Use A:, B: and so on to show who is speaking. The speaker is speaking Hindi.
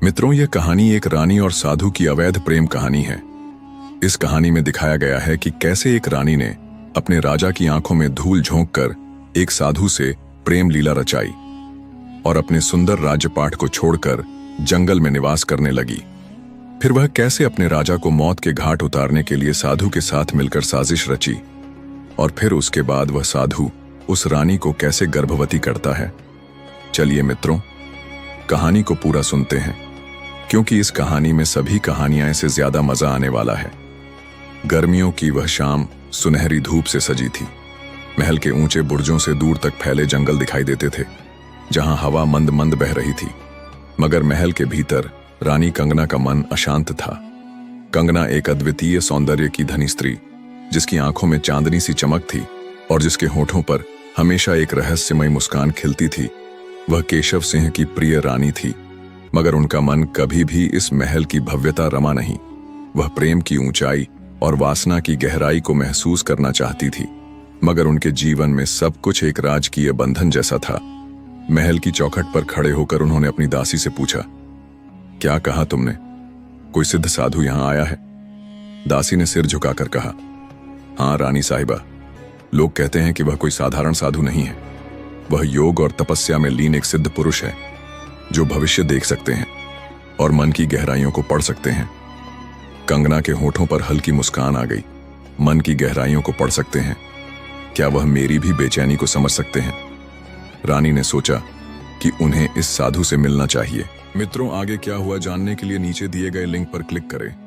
A: मित्रों, यह कहानी एक रानी और साधु की अवैध प्रेम कहानी है। इस कहानी में दिखाया गया है कि कैसे एक रानी ने अपने राजा की आंखों में धूल झोंककर एक साधु से प्रेम लीला रचाई और अपने सुंदर राज्यपाठ को छोड़कर जंगल में निवास करने लगी। फिर वह कैसे अपने राजा को मौत के घाट उतारने के लिए साधु के साथ मिलकर साजिश रची और फिर उसके बाद वह साधु उस रानी को कैसे गर्भवती करता है। चलिए मित्रों, कहानी को पूरा सुनते हैं, क्योंकि इस कहानी में सभी कहानियां से ज्यादा मजा आने वाला है। गर्मियों की वह शाम सुनहरी धूप से सजी थी। महल के ऊंचे बुर्जों से दूर तक फैले जंगल दिखाई देते थे, जहां हवा मंद मंद बह रही थी। मगर महल के भीतर रानी कंगना का मन अशांत था। कंगना एक अद्वितीय सौंदर्य की धनी स्त्री, जिसकी आंखों में चांदनी सी चमक थी और जिसके होठों पर हमेशा एक रहस्यमय मुस्कान खिलती थी। वह केशव सिंह की प्रिय रानी थी, मगर उनका मन कभी भी इस महल की भव्यता रमा नहीं। वह प्रेम की ऊंचाई और वासना की गहराई को महसूस करना चाहती थी, मगर उनके जीवन में सब कुछ एक राजकीय बंधन जैसा था। महल की चौखट पर खड़े होकर उन्होंने अपनी दासी से पूछा, क्या कहा तुमने? कोई सिद्ध साधु यहां आया है? दासी ने सिर झुकाकर कहा, हाँ रानी साहिबा, लोग कहते हैं कि वह कोई साधारण साधु नहीं है। वह योग और तपस्या में लीन एक सिद्ध पुरुष है, जो भविष्य देख सकते हैं और मन की गहराइयों को पढ़ सकते हैं। कंगना के होठों पर हल्की मुस्कान आ गई। मन की गहराइयों को पढ़ सकते हैं? क्या वह मेरी भी बेचैनी को समझ सकते हैं? रानी ने सोचा कि उन्हें इस साधु से मिलना चाहिए। मित्रों, आगे क्या हुआ जानने के लिए नीचे दिए गए लिंक पर क्लिक करें।